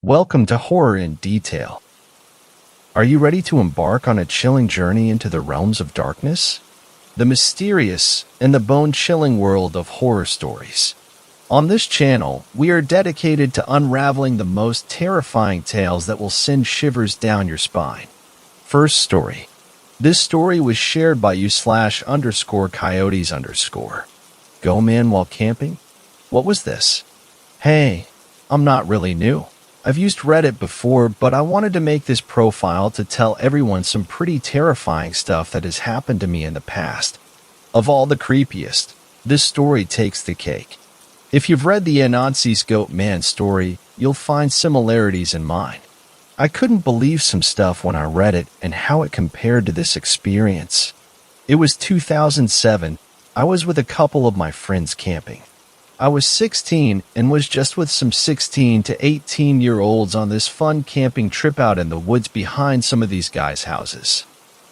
Welcome to Horror in Detail. Are you ready to embark on a chilling journey into the realms of darkness? The mysterious and the bone-chilling world of horror stories. On this channel, we are dedicated to unraveling the most terrifying tales that will send shivers down your spine. First story. This story was shared by you/_coyotes_. Go man while camping? What was this? Hey, I'm not really new. I've used Reddit before, but I wanted to make this profile to tell everyone some pretty terrifying stuff that has happened to me in the past. Of all the creepiest, this story takes the cake. If you've read the Anansi's Goat Man story, you'll find similarities in mine. I couldn't believe some stuff when I read it and how it compared to this experience. It was 2007. I was with a couple of my friends camping. I was 16 and was just with some 16 to 18-year-olds on this fun camping trip out in the woods behind some of these guys' houses.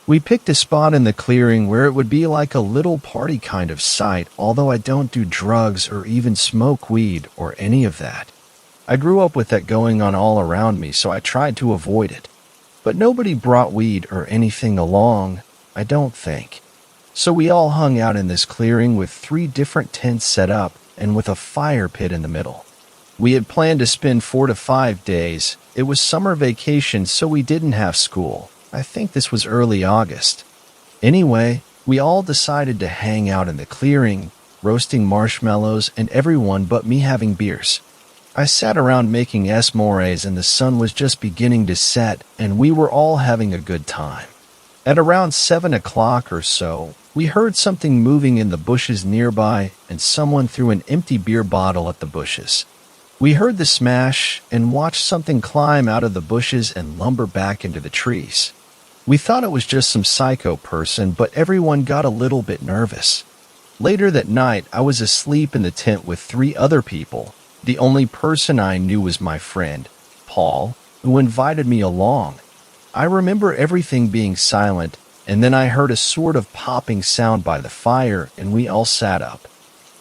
We picked a spot in the clearing where it would be like a little party kind of site, although I don't do drugs or even smoke weed or any of that. I grew up with that going on all around me, so I tried to avoid it. But nobody brought weed or anything along, I don't think. So we all hung out in this clearing with 3 different tents set up and with a fire pit in the middle. We had planned to spend 4 to 5 days. It was summer vacation, so we didn't have school. I think this was early August. Anyway, we all decided to hang out in the clearing, roasting marshmallows and everyone but me having beers. I sat around making s'mores and the sun was just beginning to set and we were all having a good time. At around 7 o'clock or so, we heard something moving in the bushes nearby and someone threw an empty beer bottle at the bushes. We heard the smash and watched something climb out of the bushes and lumber back into the trees. We thought it was just some psycho person, but everyone got a little bit nervous. Later that night, I was asleep in the tent with 3 other people. The only person I knew was my friend, Paul, who invited me along. I remember everything being silent, and then I heard a sort of popping sound by the fire, and we all sat up.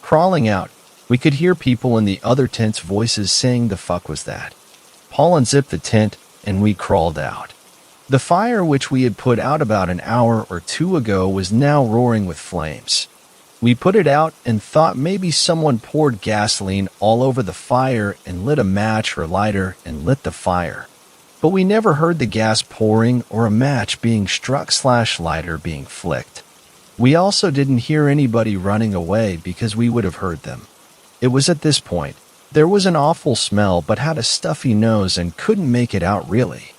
Crawling out, we could hear people in the other tent's voices saying the fuck was that. Paul unzipped the tent, and we crawled out. The fire, which we had put out about an hour or 2 ago, was now roaring with flames. We put it out and thought maybe someone poured gasoline all over the fire and lit a match or lighter and lit the fire. But we never heard the gas pouring or a match being struck/lighter being flicked. We also didn't hear anybody running away because we would have heard them. It was at this point. There was an awful smell but had a stuffy nose and couldn't make it out really.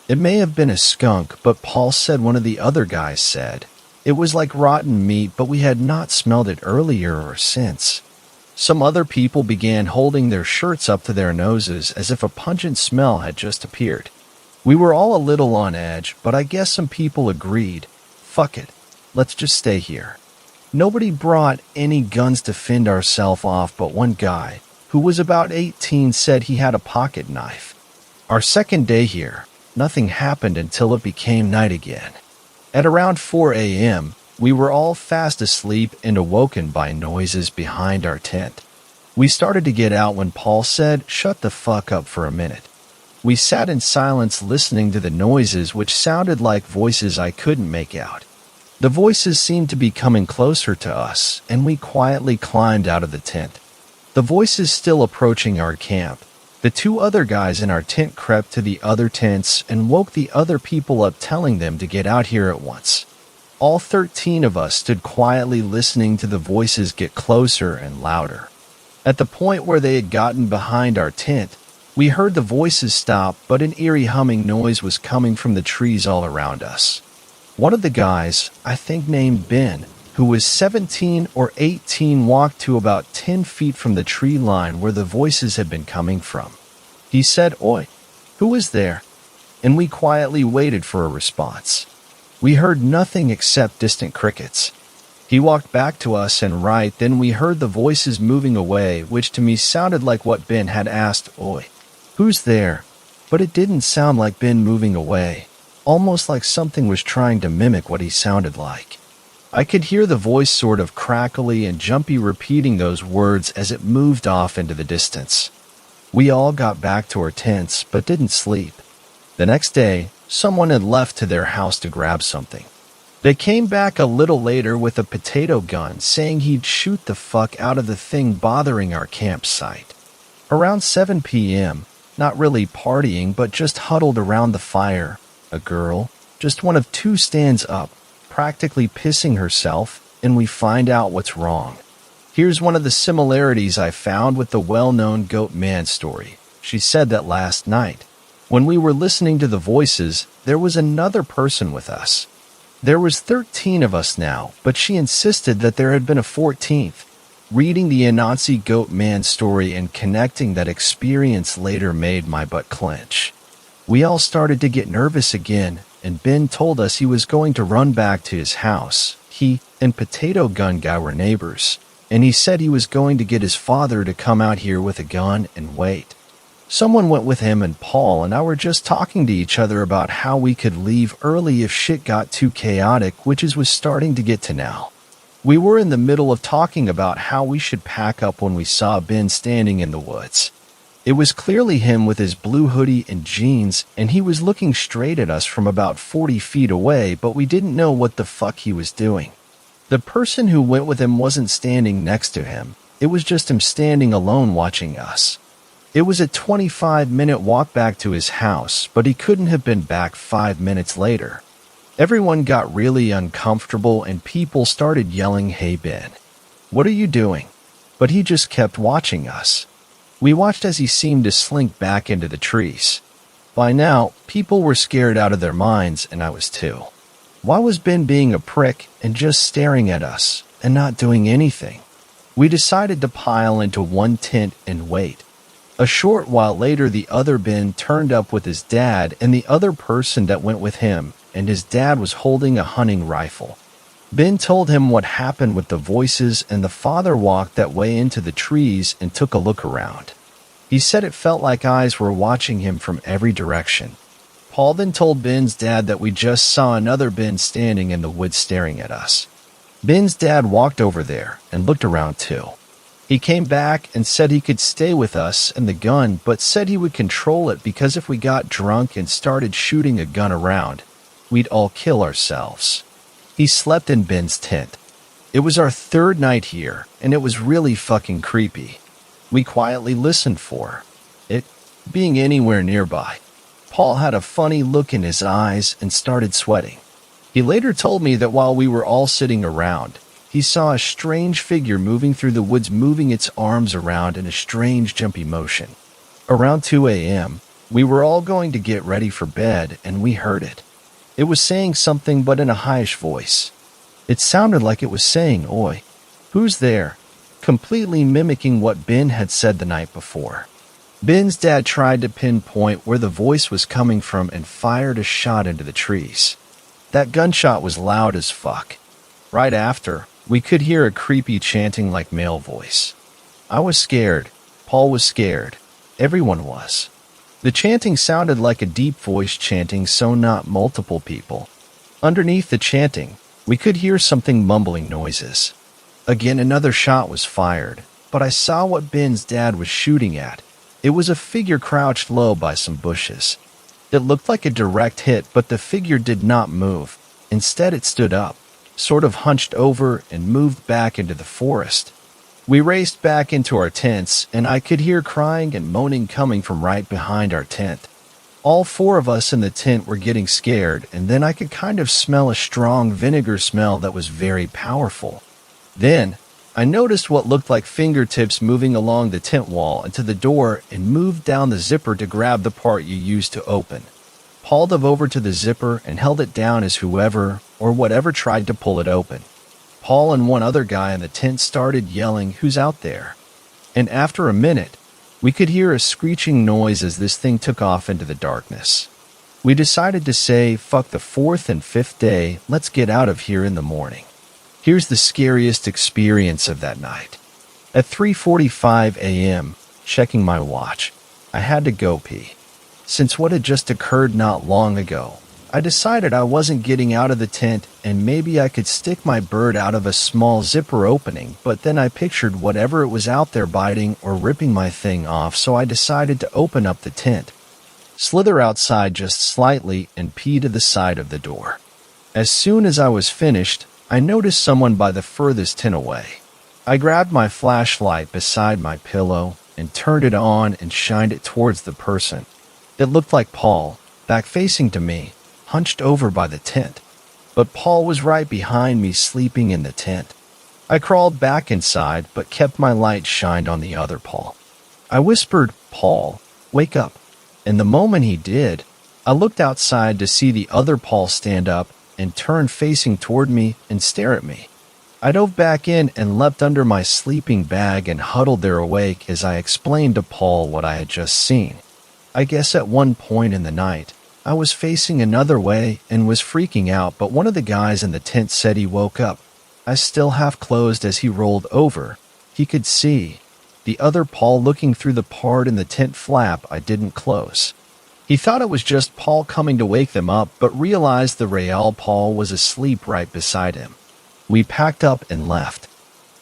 It may have been a skunk, but Paul said one of the other guys said. It was like rotten meat, but we had not smelled it earlier or since. Some other people began holding their shirts up to their noses as if a pungent smell had just appeared. We were all a little on edge, but I guess some people agreed. Fuck it, let's just stay here. Nobody brought any guns to fend ourselves off, but one guy, who was about 18, said he had a pocket knife. Our second day here, nothing happened until it became night again. At around 4 a.m., we were all fast asleep and awoken by noises behind our tent. We started to get out when Paul said, "Shut the fuck up for a minute." We sat in silence listening to the noises, which sounded like voices I couldn't make out. The voices seemed to be coming closer to us, and we quietly climbed out of the tent. The voices still approaching our camp. The 2 other guys in our tent crept to the other tents and woke the other people up, telling them to get out here at once. All 13 of us stood quietly listening to the voices get closer and louder. At the point where they had gotten behind our tent, we heard the voices stop, but an eerie humming noise was coming from the trees all around us. One of the guys, I think named Ben, who was 17 or 18, walked to about 10 feet from the tree line where the voices had been coming from. He said, "Oi, who is there?" And we quietly waited for a response. We heard nothing except distant crickets. He walked back to us, and right then we heard the voices moving away, which to me sounded like what Ben had asked, "Oi, who's there?" But it didn't sound like Ben moving away, almost like something was trying to mimic what he sounded like. I could hear the voice sort of crackly and jumpy repeating those words as it moved off into the distance. We all got back to our tents but didn't sleep. The next day, someone had left to their house to grab something. They came back a little later with a potato gun saying he'd shoot the fuck out of the thing bothering our campsite. Around 7 p.m., not really partying but just huddled around the fire, a girl, just one of two, stands up, practically pissing herself, and we find out what's wrong. Here's one of the similarities I found with the well-known Goat Man story. She said that last night, when we were listening to the voices, there was another person with us. There was 13 of us now, but she insisted that there had been a 14th. Reading the Anansi Goat Man story and connecting that experience later made my butt clench. We all started to get nervous again, and Ben told us he was going to run back to his house. He and Potato Gun Guy were neighbors, and he said he was going to get his father to come out here with a gun and wait. Someone went with him, and Paul and I were just talking to each other about how we could leave early if shit got too chaotic, which was starting to get to now. We were in the middle of talking about how we should pack up when we saw Ben standing in the woods. It was clearly him with his blue hoodie and jeans, and he was looking straight at us from about 40 feet away, but we didn't know what the fuck he was doing. The person who went with him wasn't standing next to him. It was just him standing alone watching us. It was a 25-minute walk back to his house, but he couldn't have been back 5 minutes later. Everyone got really uncomfortable and people started yelling, "Hey Ben, what are you doing?" But he just kept watching us. We watched as he seemed to slink back into the trees. By now, people were scared out of their minds, and I was too. Why was Ben being a prick and just staring at us and not doing anything? We decided to pile into one tent and wait. A short while later, the other Ben turned up with his dad and the other person that went with him, and his dad was holding a hunting rifle. Ben told him what happened with the voices, and the father walked that way into the trees and took a look around. He said it felt like eyes were watching him from every direction. Paul then told Ben's dad that we just saw another Ben standing in the woods staring at us. Ben's dad walked over there and looked around too. He came back and said he could stay with us and the gun, but said he would control it because if we got drunk and started shooting a gun around, we'd all kill ourselves. He slept in Ben's tent. It was our third night here, and it was really fucking creepy. We quietly listened for it being anywhere nearby. Paul had a funny look in his eyes and started sweating. He later told me that while we were all sitting around, he saw a strange figure moving through the woods, moving its arms around in a strange jumpy motion. Around 2 a.m., we were all going to get ready for bed, and we heard it. It was saying something, but in a highish voice. It sounded like it was saying, "Oi, who's there?" completely mimicking what Ben had said the night before. Ben's dad tried to pinpoint where the voice was coming from and fired a shot into the trees. That gunshot was loud as fuck. Right after, we could hear a creepy chanting like male voice. I was scared. Paul was scared. Everyone was. The chanting sounded like a deep voice chanting, so not multiple people. Underneath the chanting, we could hear something mumbling noises. Again, another shot was fired, but I saw what Ben's dad was shooting at. It was a figure crouched low by some bushes. It looked like a direct hit, but the figure did not move. Instead, it stood up, sort of hunched over, and moved back into the forest. We raced back into our tents, and I could hear crying and moaning coming from right behind our tent. All four of us in the tent were getting scared, and then I could kind of smell a strong vinegar smell that was very powerful. Then, I noticed what looked like fingertips moving along the tent wall and to the door and moved down the zipper to grab the part you used to open. Paul dove over to the zipper and held it down as whoever or whatever tried to pull it open. Paul and one other guy in the tent started yelling, "Who's out there?" And after a minute, we could hear a screeching noise as this thing took off into the darkness. We decided to say, fuck the fourth and fifth day, let's get out of here in the morning. Here's the scariest experience of that night. At 3:45 a.m., checking my watch, I had to go pee. Since what had just occurred not long ago, I decided I wasn't getting out of the tent and maybe I could stick my bird out of a small zipper opening, but then I pictured whatever it was out there biting or ripping my thing off, so I decided to open up the tent, slither outside just slightly, and pee to the side of the door. As soon as I was finished, I noticed someone by the furthest tent away. I grabbed my flashlight beside my pillow and turned it on and shined it towards the person. It looked like Paul, back facing to me, hunched over by the tent. But Paul was right behind me, sleeping in the tent. I crawled back inside, but kept my light shined on the other Paul. I whispered, "Paul, wake up." And the moment he did, I looked outside to see the other Paul stand up and turn facing toward me and stare at me. I dove back in and leapt under my sleeping bag and huddled there awake as I explained to Paul what I had just seen. I guess at one point in the night, I was facing another way and was freaking out, but one of the guys in the tent said he woke up. I still half closed as he rolled over. He could see the other Paul looking through the part in the tent flap I didn't close. He thought it was just Paul coming to wake them up, but realized the real Paul was asleep right beside him. We packed up and left.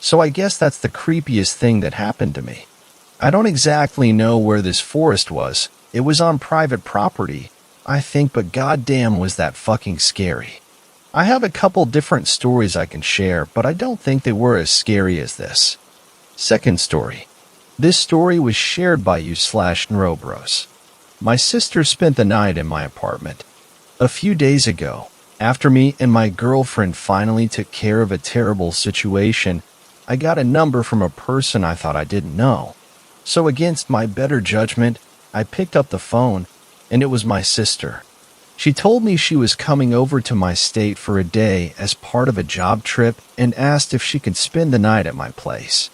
So I guess that's the creepiest thing that happened to me. I don't exactly know where this forest was. It was on private property, I think, but goddamn was that fucking scary. I have a couple different stories I can share, but I don't think they were as scary as this. Second story. This story was shared by you/Neurobros. My sister spent the night in my apartment. A few days ago, after me and my girlfriend finally took care of a terrible situation, I got a number from a person I thought I didn't know. So against my better judgment, I picked up the phone, and it was my sister. She told me she was coming over to my state for a day as part of a job trip and asked if she could spend the night at my place.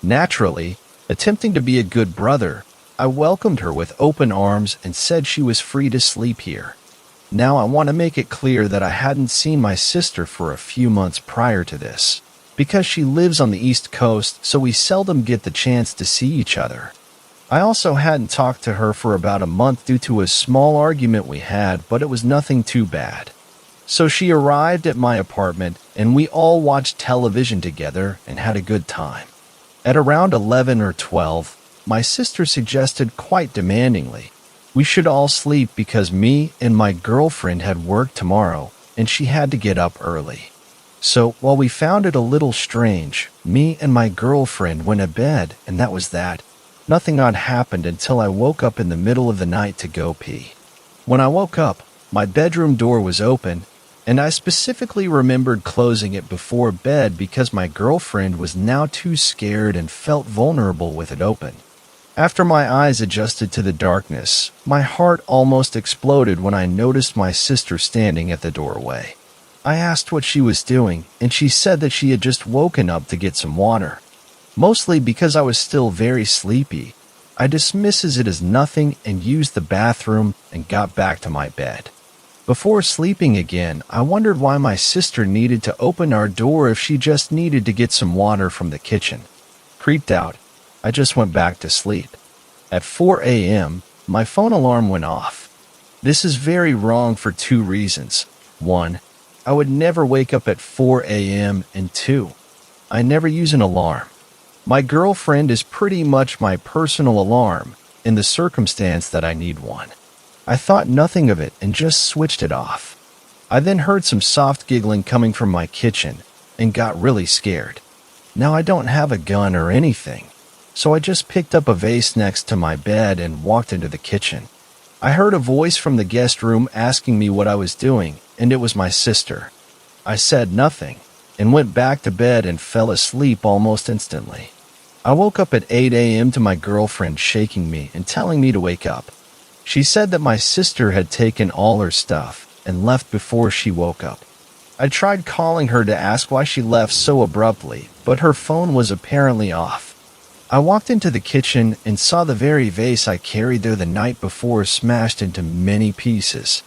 Naturally, attempting to be a good brother, I welcomed her with open arms and said she was free to sleep here. Now I want to make it clear that I hadn't seen my sister for a few months prior to this, because she lives on the East Coast, so we seldom get the chance to see each other. I also hadn't talked to her for about a month due to a small argument we had, but it was nothing too bad. So she arrived at my apartment, and we all watched television together and had a good time. At around 11 or 12, my sister suggested quite demandingly we should all sleep because me and my girlfriend had work tomorrow, and she had to get up early. So while we found it a little strange, me and my girlfriend went to bed, and that was that. Nothing odd happened until I woke up in the middle of the night to go pee. When I woke up, my bedroom door was open, and I specifically remembered closing it before bed because my girlfriend was now too scared and felt vulnerable with it open. After my eyes adjusted to the darkness, my heart almost exploded when I noticed my sister standing at the doorway. I asked what she was doing, and she said that she had just woken up to get some water. Mostly because I was still very sleepy, I dismisses it as nothing and used the bathroom and got back to my bed. Before sleeping again, I wondered why my sister needed to open our door if she just needed to get some water from the kitchen. Creeped out, I just went back to sleep. At 4 a.m., my phone alarm went off. This is very wrong for two reasons. One, I would never wake up at 4 a.m., and two, I never use an alarm. My girlfriend is pretty much my personal alarm in the circumstance that I need one. I thought nothing of it and just switched it off. I then heard some soft giggling coming from my kitchen and got really scared. Now I don't have a gun or anything, so I just picked up a vase next to my bed and walked into the kitchen. I heard a voice from the guest room asking me what I was doing, and it was my sister. I said nothing and went back to bed and fell asleep almost instantly. I woke up at 8 a.m. to my girlfriend shaking me and telling me to wake up. She said that my sister had taken all her stuff and left before she woke up. I tried calling her to ask why she left so abruptly, but her phone was apparently off. I walked into the kitchen and saw the very vase I carried there the night before smashed into many pieces.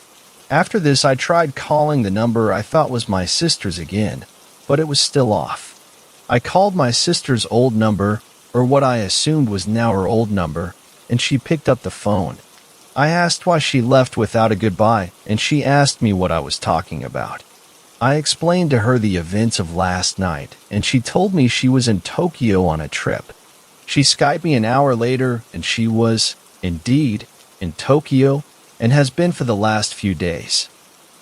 After this, I tried calling the number I thought was my sister's again, but it was still off. I called my sister's old number, or what I assumed was now her old number, and she picked up the phone. I asked why she left without a goodbye, and she asked me what I was talking about. I explained to her the events of last night, and she told me she was in Tokyo on a trip. She Skyped me an hour later, and she was, indeed, in Tokyo, and has been for the last few days.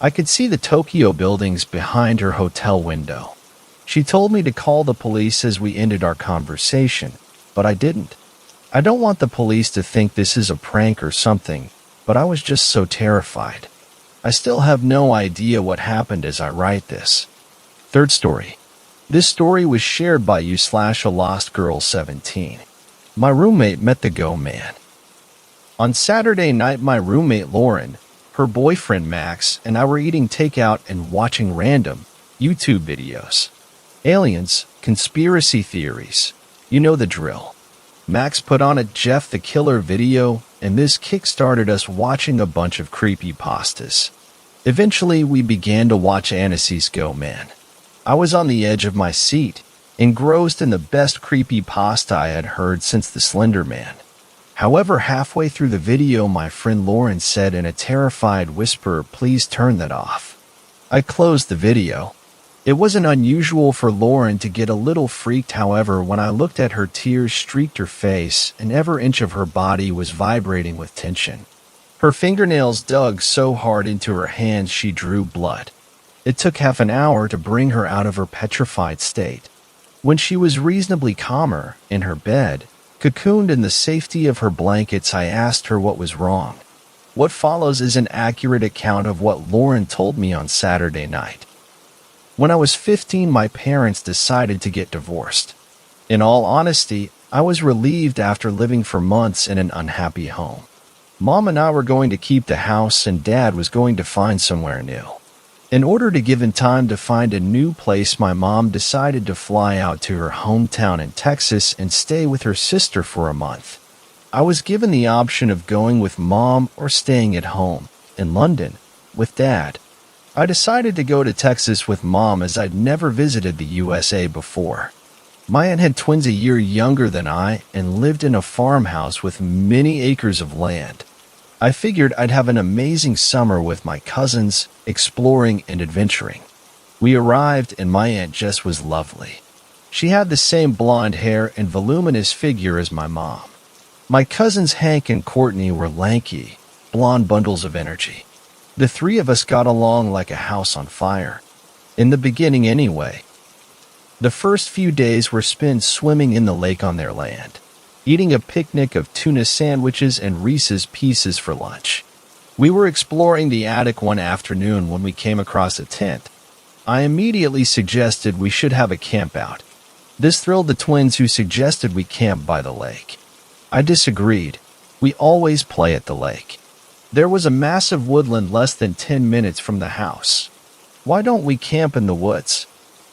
I could see the Tokyo buildings behind her hotel window. She told me to call the police as we ended our conversation, but I didn't. I don't want the police to think this is a prank or something, but I was just so terrified. I still have no idea what happened as I write this. Third story. This story was shared by you/a lost girl 17. My roommate met the Go Man. On Saturday night, my roommate Lauren, her boyfriend Max, and I were eating takeout and watching random YouTube videos. Aliens, conspiracy theories. You know the drill. Max put on a Jeff the Killer video, and this kick-started us watching a bunch of creepypastas. Eventually, we began to watch Annecy's Go Man. I was on the edge of my seat, engrossed in the best creepypasta I had heard since the Slender Man. However, halfway through the video, my friend Lauren said in a terrified whisper, "Please turn that off." I closed the video. It wasn't unusual for Lauren to get a little freaked, however, when I looked at her, tears streaked her face, and every inch of her body was vibrating with tension. Her fingernails dug so hard into her hands she drew blood. It took half an hour to bring her out of her petrified state. When she was reasonably calmer, in her bed, cocooned in the safety of her blankets, I asked her what was wrong. What follows is an accurate account of what Lauren told me on Saturday night. When I was 15, my parents decided to get divorced. In all honesty, I was relieved after living for months in an unhappy home. Mom and I were going to keep the house, and Dad was going to find somewhere new. In order to give him time to find a new place, my mom decided to fly out to her hometown in Texas and stay with her sister for a month. I was given the option of going with Mom or staying at home, in London, with Dad. I decided to go to Texas with Mom as I'd never visited the USA before. My aunt had twins a year younger than I and lived in a farmhouse with many acres of land. I figured I'd have an amazing summer with my cousins, exploring and adventuring. We arrived, and my Aunt Jess was lovely. She had the same blonde hair and voluminous figure as my mom. My cousins Hank and Courtney were lanky, blonde bundles of energy. The three of us got along like a house on fire. In the beginning anyway. The first few days were spent swimming in the lake on their land, eating a picnic of tuna sandwiches and Reese's Pieces for lunch. We were exploring the attic one afternoon when we came across a tent. I immediately suggested we should have a campout. This thrilled the twins, who suggested we camp by the lake. I disagreed. We always play at the lake. There was a massive woodland less than 10 minutes from the house. Why don't we camp in the woods?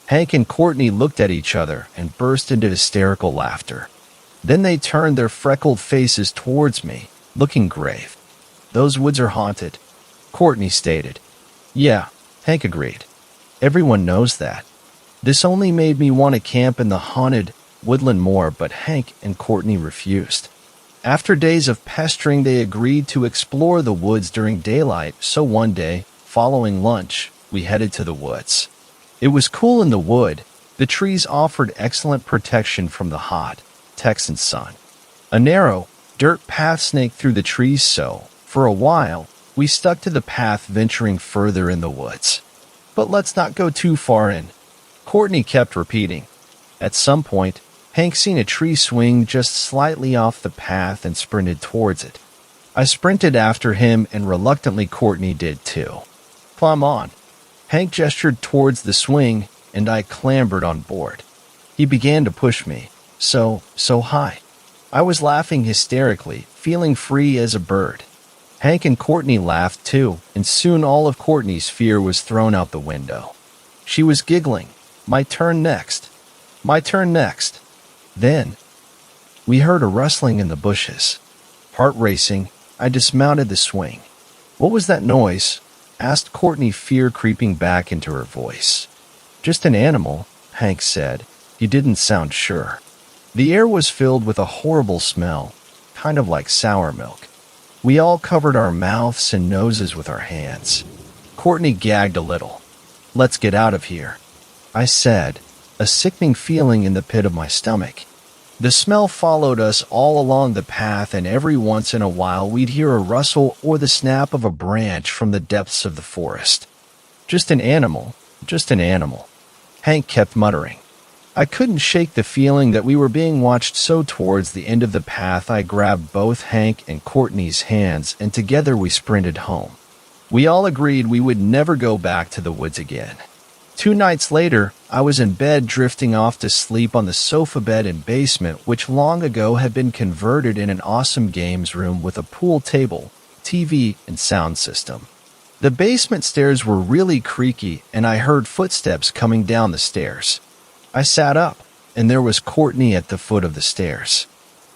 Hank and Courtney looked at each other and burst into hysterical laughter. Then they turned their freckled faces towards me, looking grave. "Those woods are haunted," Courtney stated. "Yeah," Hank agreed. "Everyone knows that." This only made me want to camp in the haunted woodland more, but Hank and Courtney refused. After days of pestering, they agreed to explore the woods during daylight, so one day, following lunch, we headed to the woods. It was cool in the wood. The trees offered excellent protection from the hot Texan sun. A narrow, dirt path snaked through the trees, so, for a while, we stuck to the path, venturing further in the woods. "But let's not go too far in," Courtney kept repeating. At some point, Hank seen a tree swing just slightly off the path and sprinted towards it. I sprinted after him, and reluctantly Courtney did too. "Climb on." Hank gestured towards the swing, and I clambered on board. He began to push me, so high. I was laughing hysterically, feeling free as a bird. Hank and Courtney laughed too, and soon all of Courtney's fear was thrown out the window. She was giggling. "My turn next. My turn next." Then, we heard a rustling in the bushes. Heart racing, I dismounted the swing. "What was that noise?" asked Courtney, fear creeping back into her voice. "Just an animal," Hank said. He didn't sound sure. The air was filled with a horrible smell, kind of like sour milk. We all covered our mouths and noses with our hands. Courtney gagged a little. "Let's get out of here," I said, a sickening feeling in the pit of my stomach. The smell followed us all along the path, and every once in a while we'd hear a rustle or the snap of a branch from the depths of the forest. Just an animal, just an animal," Hank kept muttering. I couldn't shake the feeling that we were being watched, so towards the end of the path I grabbed both Hank and Courtney's hands, and together we sprinted home. We all agreed we would never go back to the woods again. 2 nights later, I was in bed drifting off to sleep on the sofa bed in basement, which long ago had been converted in an awesome games room with a pool table, TV, and sound system. The basement stairs were really creaky, and I heard footsteps coming down the stairs. I sat up, and there was Courtney at the foot of the stairs.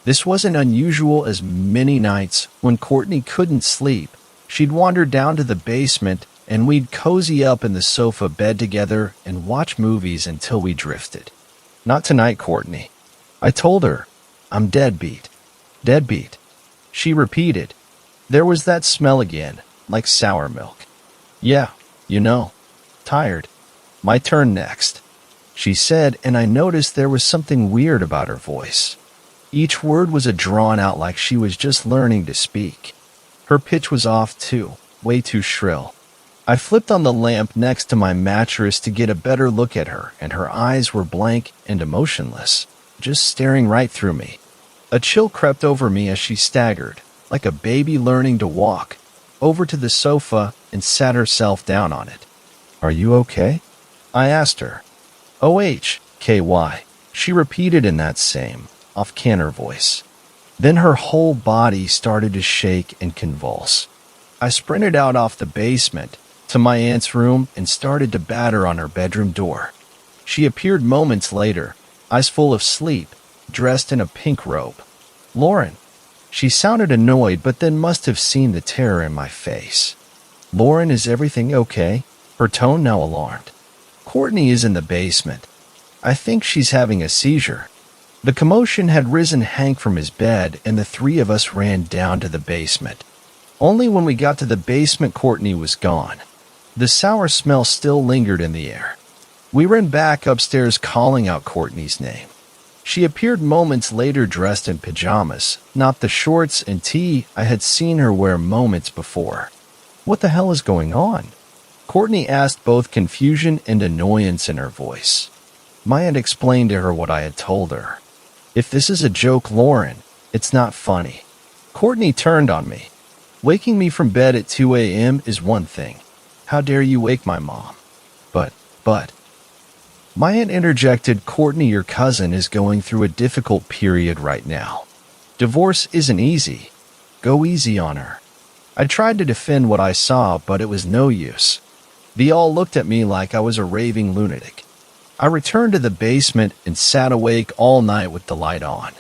This wasn't unusual, as many nights when Courtney couldn't sleep, she'd wander down to the basement and we'd cozy up in the sofa bed together and watch movies until we drifted. "Not tonight, Courtney," I told her. "I'm deadbeat." "Deadbeat," she repeated. There was that smell again, like sour milk. "Yeah, tired. My turn next," she said, and I noticed there was something weird about her voice. Each word was drawn out like she was just learning to speak. Her pitch was off too, way too shrill. I flipped on the lamp next to my mattress to get a better look at her, and her eyes were blank and emotionless, just staring right through me. A chill crept over me as she staggered, like a baby learning to walk, over to the sofa and sat herself down on it. "Are you okay?" I asked her. "OHKY," she repeated in that same, off-canter voice. Then her whole body started to shake and convulse. I sprinted out off the basement to my aunt's room and started to batter on her bedroom door. She appeared moments later, eyes full of sleep, dressed in a pink robe. "Lauren." She sounded annoyed, but then must have seen the terror in my face. "Lauren, is everything okay?" Her tone now alarmed. "Courtney is in the basement. I think she's having a seizure." The commotion had risen Hank from his bed, and the 3 of us ran down to the basement. Only when we got to the basement, Courtney was gone. The sour smell still lingered in the air. We ran back upstairs calling out Courtney's name. She appeared moments later dressed in pajamas, not the shorts and tee I had seen her wear moments before. "What the hell is going on?" Courtney asked, both confusion and annoyance in her voice. My aunt explained to her what I had told her. "If this is a joke, Lauren, it's not funny." Courtney turned on me. "Waking me from bed at 2 a.m. is one thing. How dare you wake my mom?" But, my aunt interjected, "Courtney, your cousin, is going through a difficult period right now. Divorce isn't easy. Go easy on her." I tried to defend what I saw, but it was no use. They all looked at me like I was a raving lunatic. I returned to the basement and sat awake all night with the light on.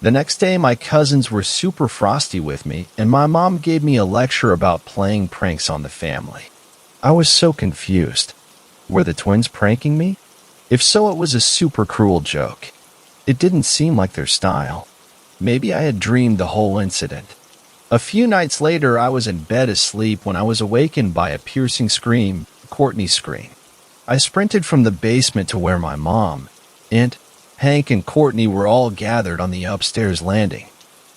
The next day, my cousins were super frosty with me, and my mom gave me a lecture about playing pranks on the family. I was so confused. Were the twins pranking me? If so, it was a super cruel joke. It didn't seem like their style. Maybe I had dreamed the whole incident. A few nights later, I was in bed asleep when I was awakened by a piercing scream, Courtney's scream. I sprinted from the basement to where my mom, Aunt, Hank, and Courtney were all gathered on the upstairs landing.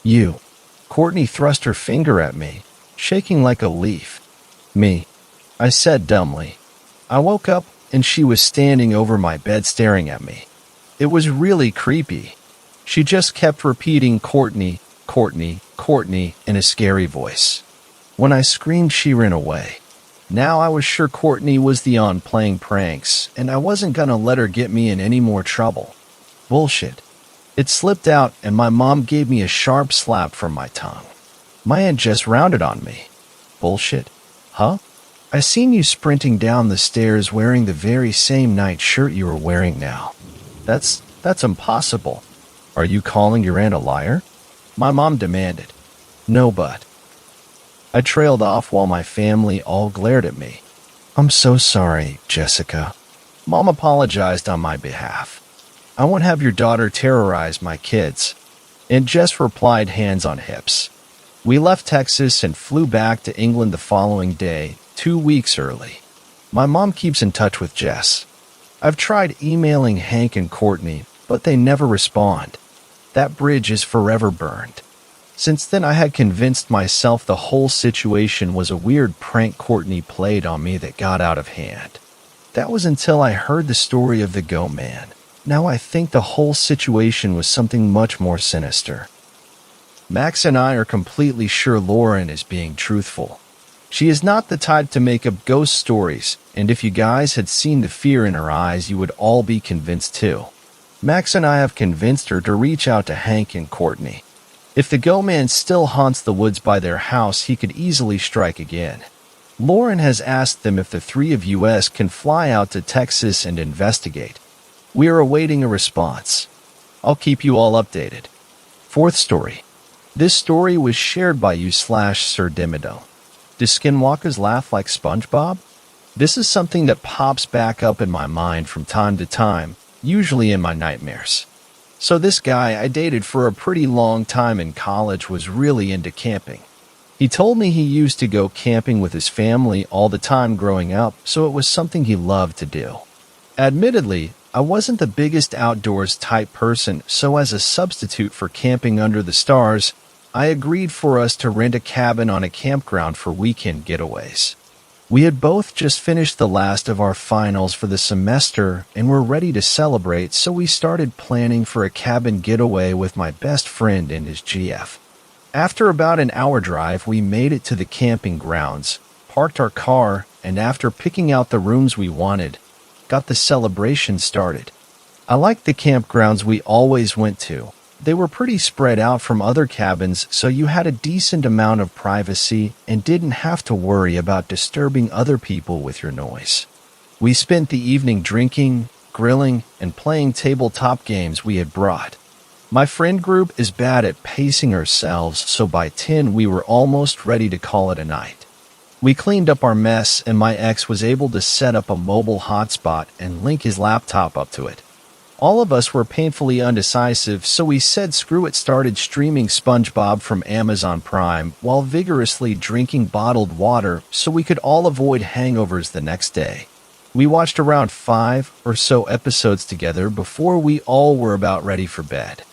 "You." Courtney thrust her finger at me, shaking like a leaf. "Me," I said dumbly. I woke up, and she was standing over my bed staring at me. It was really creepy. She just kept repeating "Courtney, Courtney, Courtney" in a scary voice. When I screamed, she ran away. Now I was sure Courtney was the one playing pranks, and I wasn't gonna let her get me in any more trouble. Bullshit. It slipped out, and my mom gave me a sharp slap from my tongue. My aunt just rounded on me. "Bullshit? Huh? I seen you sprinting down the stairs wearing the very same night shirt you were wearing now. That's impossible. Are you calling your aunt a liar?" my mom demanded. "No, but..." I trailed off while my family all glared at me. "I'm so sorry, Jessica." Mom apologized on my behalf. "I won't have your daughter terrorize my kids." And Jess replied, hands on hips. We left Texas and flew back to England the following day, 2 weeks early. My mom keeps in touch with Jess. I've tried emailing Hank and Courtney, but they never respond. That bridge is forever burned. Since then, I had convinced myself the whole situation was a weird prank Courtney played on me that got out of hand. That was until I heard the story of the Goat Man. Now I think the whole situation was something much more sinister. Max and I are completely sure Lauren is being truthful. She is not the type to make up ghost stories, and if you guys had seen the fear in her eyes, you would all be convinced too. Max and I have convinced her to reach out to Hank and Courtney. If the Goat Man still haunts the woods by their house, he could easily strike again. Lauren has asked them if the three of us can fly out to Texas and investigate. We are awaiting a response. I'll keep you all updated. Fourth story. This story was shared by you/Sir Dimido. Do skinwalkers laugh like SpongeBob? This is something that pops back up in my mind from time to time, usually in my nightmares. So this guy I dated for a pretty long time in college was really into camping. He told me he used to go camping with his family all the time growing up, so it was something he loved to do. Admittedly, I wasn't the biggest outdoors type person, so as a substitute for camping under the stars, I agreed for us to rent a cabin on a campground for weekend getaways. We had both just finished the last of our finals for the semester and were ready to celebrate, so we started planning for a cabin getaway with my best friend and his GF. After about an hour drive, we made it to the camping grounds, parked our car, and after picking out the rooms we wanted, got the celebration started. I liked the campgrounds we always went to. They were pretty spread out from other cabins, so you had a decent amount of privacy and didn't have to worry about disturbing other people with your noise. We spent the evening drinking, grilling, and playing tabletop games we had brought. My friend group is bad at pacing ourselves, so by 10 we were almost ready to call it a night. We cleaned up our mess and my ex was able to set up a mobile hotspot and link his laptop up to it. All of us were painfully undecisive, so we said screw it, started streaming SpongeBob from Amazon Prime while vigorously drinking bottled water so we could all avoid hangovers the next day. We watched around 5 or so episodes together before we all were about ready for bed.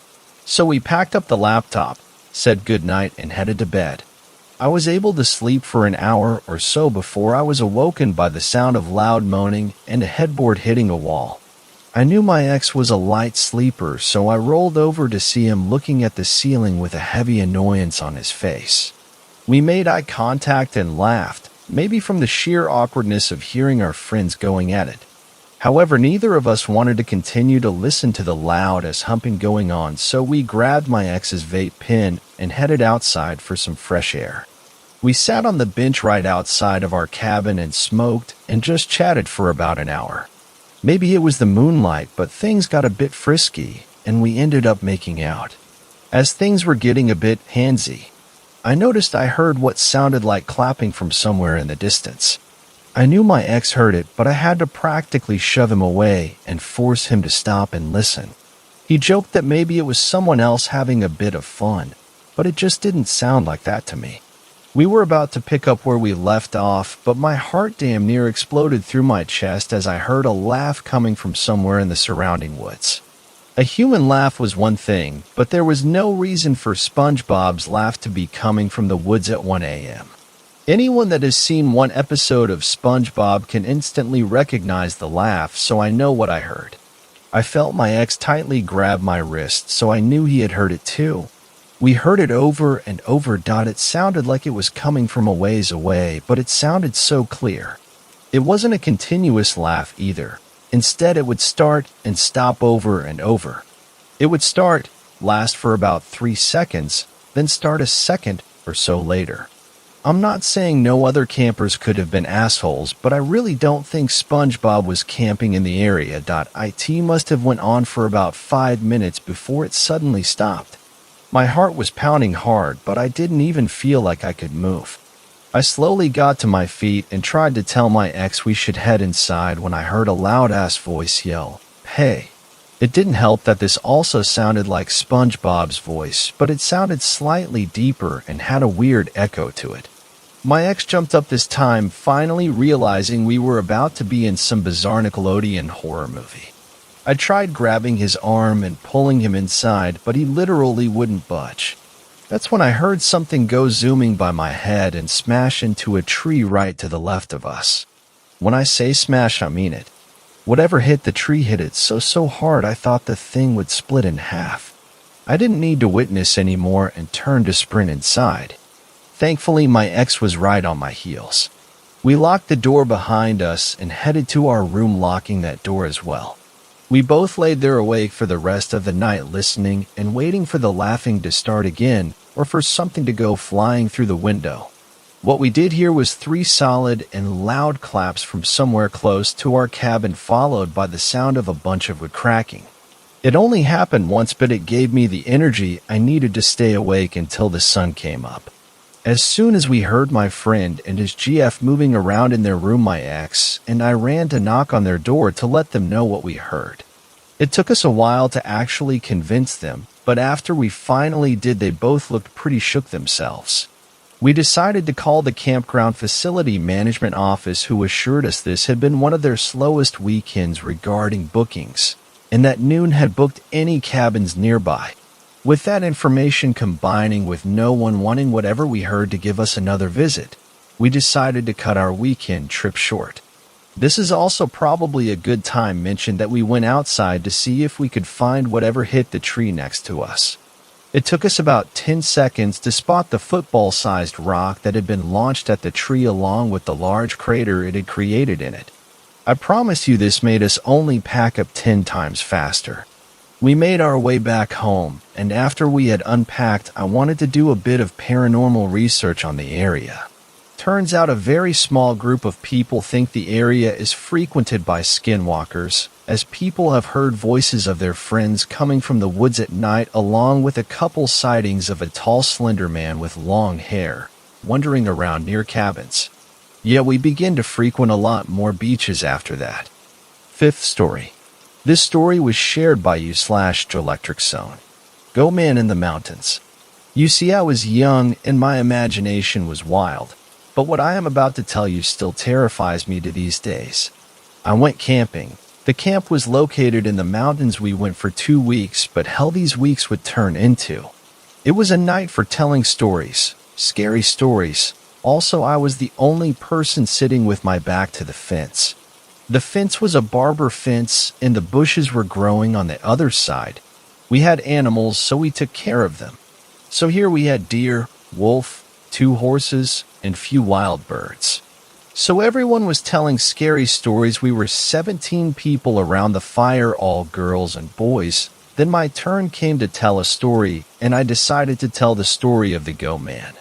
So we packed up the laptop, said goodnight, and headed to bed. I was able to sleep for an hour or so before I was awoken by the sound of loud moaning and a headboard hitting a wall. I knew my ex was a light sleeper, so I rolled over to see him looking at the ceiling with a heavy annoyance on his face. We made eye contact and laughed, maybe from the sheer awkwardness of hearing our friends going at it. However, neither of us wanted to continue to listen to the loud-ass humping going on, so we grabbed my ex's vape pen and headed outside for some fresh air. We sat on the bench right outside of our cabin and smoked and just chatted for about an hour. Maybe it was the moonlight, but things got a bit frisky, and we ended up making out. As things were getting a bit handsy, I noticed I heard what sounded like clapping from somewhere in the distance. I knew my ex heard it, but I had to practically shove him away and force him to stop and listen. He joked that maybe it was someone else having a bit of fun, but it just didn't sound like that to me. We were about to pick up where we left off, but my heart damn near exploded through my chest as I heard a laugh coming from somewhere in the surrounding woods. A human laugh was one thing, but there was no reason for SpongeBob's laugh to be coming from the woods at 1 a.m. Anyone that has seen one episode of SpongeBob can instantly recognize the laugh, so I know what I heard. I felt my ex tightly grab my wrist, so I knew he had heard it too. We heard it over and over. It sounded like it was coming from a ways away, but it sounded so clear. It wasn't a continuous laugh either. Instead, it would start and stop over and over. It would start, last for about 3 seconds, then start a second or so later. I'm not saying no other campers could have been assholes, but I really don't think SpongeBob was camping in the area. It must have went on for about 5 minutes before it suddenly stopped. My heart was pounding hard, but I didn't even feel like I could move. I slowly got to my feet and tried to tell my ex we should head inside when I heard a loud-ass voice yell, "Hey!" It didn't help that this also sounded like SpongeBob's voice, but it sounded slightly deeper and had a weird echo to it. My ex jumped up this time, finally realizing we were about to be in some bizarre Nickelodeon horror movie. I tried grabbing his arm and pulling him inside, but he literally wouldn't budge. That's when I heard something go zooming by my head and smash into a tree right to the left of us. When I say smash, I mean it. Whatever hit the tree hit it so hard I thought the thing would split in half. I didn't need to witness anymore and turned to sprint inside. Thankfully, my ex was right on my heels. We locked the door behind us and headed to our room, locking that door as well. We both laid there awake for the rest of the night, listening and waiting for the laughing to start again or for something to go flying through the window. What we did hear was 3 solid and loud claps from somewhere close to our cabin, followed by the sound of a bunch of wood cracking. It only happened once, but it gave me the energy I needed to stay awake until the sun came up. As soon as we heard my friend and his GF moving around in their room, my ex and I ran to knock on their door to let them know what we heard. It took us a while to actually convince them, but after we finally did, they both looked pretty shook themselves. We decided to call the campground facility management office, who assured us this had been one of their slowest weekends regarding bookings, and that noon had booked any cabins nearby. With that information combining with no one wanting whatever we heard to give us another visit, we decided to cut our weekend trip short. This is also probably a good time mention that we went outside to see if we could find whatever hit the tree next to us. It took us about 10 seconds to spot the football-sized rock that had been launched at the tree, along with the large crater it had created in it. I promise you this made us only pack up 10 times faster. We made our way back home, and after we had unpacked, I wanted to do a bit of paranormal research on the area. Turns out a very small group of people think the area is frequented by skinwalkers, as people have heard voices of their friends coming from the woods at night, along with a couple sightings of a tall, slender man with long hair wandering around near cabins. Yeah, we begin to frequent a lot more beaches after that. 5th story. This story was shared by you/Electric Zone. Go Man in the Mountains. You see, I was young and my imagination was wild, but what I am about to tell you still terrifies me to these days. I went camping. The camp was located in the mountains. We went for 2 weeks, but hell these weeks would turn into. It was a night for telling stories, scary stories. Also, I was the only person sitting with my back to the fence. The fence was a barber fence, and the bushes were growing on the other side. We had animals, so we took care of them. So here we had deer, wolf, 2 horses, and few wild birds. So everyone was telling scary stories. We were 17 people around the fire, all girls and boys. Then my turn came to tell a story, and I decided to tell the story of the Go Man.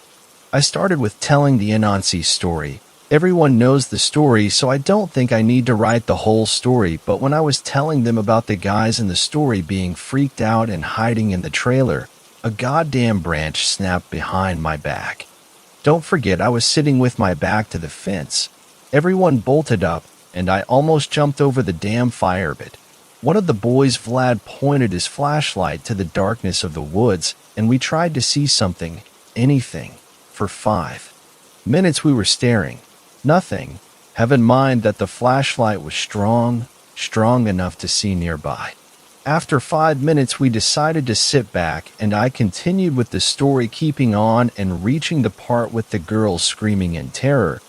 I started with telling the Anansi story. Everyone knows the story, so I don't think I need to write the whole story, but when I was telling them about the guys in the story being freaked out and hiding in the trailer, a goddamn branch snapped behind my back. Don't forget, I was sitting with my back to the fence. Everyone bolted up, and I almost jumped over the damn fire pit. One of the boys, Vlad, pointed his flashlight to the darkness of the woods, and we tried to see something, anything. For 5 minutes we were staring. Nothing. Have in mind that the flashlight was strong enough to see nearby. After 5 minutes, we decided to sit back, and I continued with the story, keeping on and reaching the part with the girls screaming in terror.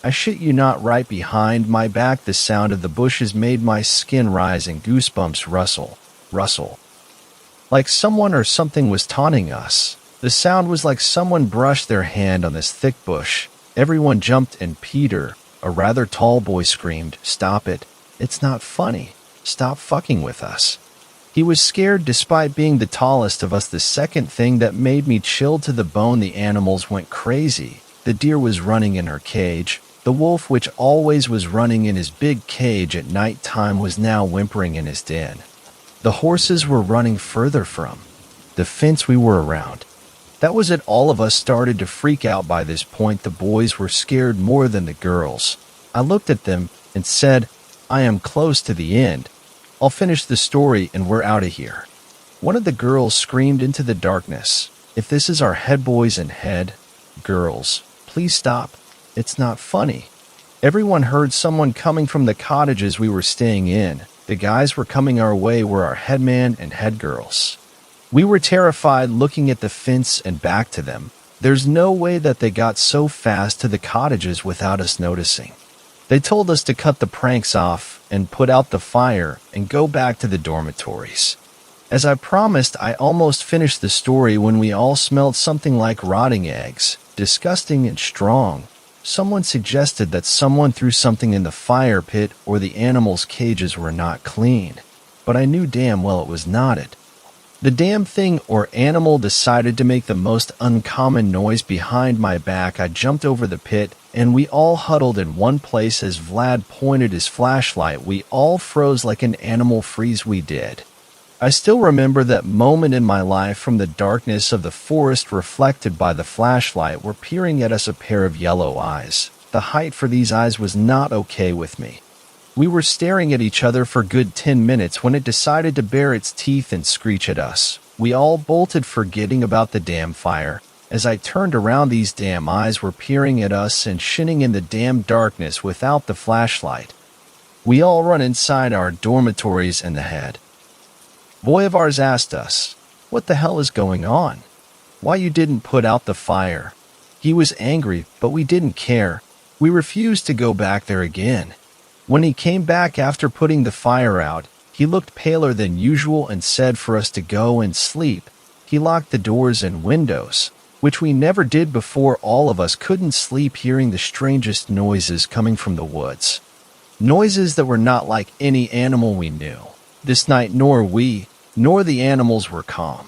I shit you not, right behind my back, the sound of the bushes made my skin rise and goosebumps rustle. Like someone or something was taunting us. The sound was like someone brushed their hand on this thick bush. Everyone jumped, and Peter, a rather tall boy, screamed, "Stop it. It's not funny. Stop fucking with us." He was scared despite being the tallest of us. The second thing that made me chill to the bone, the animals went crazy. The deer was running in her cage. The wolf, which always was running in his big cage at night time, was now whimpering in his den. The horses were running further from the fence we were around. That was it. All of us started to freak out by this point. The boys were scared more than the girls. I looked at them and said, "I am close to the end." I'll finish the story and we're out of here. One of the girls screamed into the darkness, "If this is our head boys and head girls, please stop. It's not funny." Everyone heard someone coming from the cottages we were staying in. The guys were coming our way were our headman and head girls. We were terrified looking at the fence and back to them. There's no way that they got so fast to the cottages without us noticing. They told us to cut the pranks off and put out the fire and go back to the dormitories. As I promised, I almost finished the story when we all smelled something like rotting eggs, disgusting and strong. Someone suggested that someone threw something in the fire pit or the animals' cages were not clean, but I knew damn well it was not it. The damn thing or animal decided to make the most uncommon noise behind my back. I jumped over the pit, and we all huddled in one place as Vlad pointed his flashlight. We all froze like an animal freeze we did. I still remember that moment in my life. From the darkness of the forest reflected by the flashlight were peering at us a pair of yellow eyes. The height for these eyes was not okay with me. We were staring at each other for good 10 minutes when it decided to bare its teeth and screech at us. We all bolted, forgetting about the damn fire. As I turned around, these damn eyes were peering at us and shinning in the damn darkness without the flashlight. We all run inside our dormitories, and the head boy of ours asked us, "What the hell is going on? Why you didn't put out the fire?" He was angry, but we didn't care. We refused to go back there again. When he came back after putting the fire out, he looked paler than usual and said for us to go and sleep. He locked the doors and windows, which we never did before. All of us couldn't sleep, hearing the strangest noises coming from the woods. Noises that were not like any animal we knew. This night, nor we, nor the animals were calm.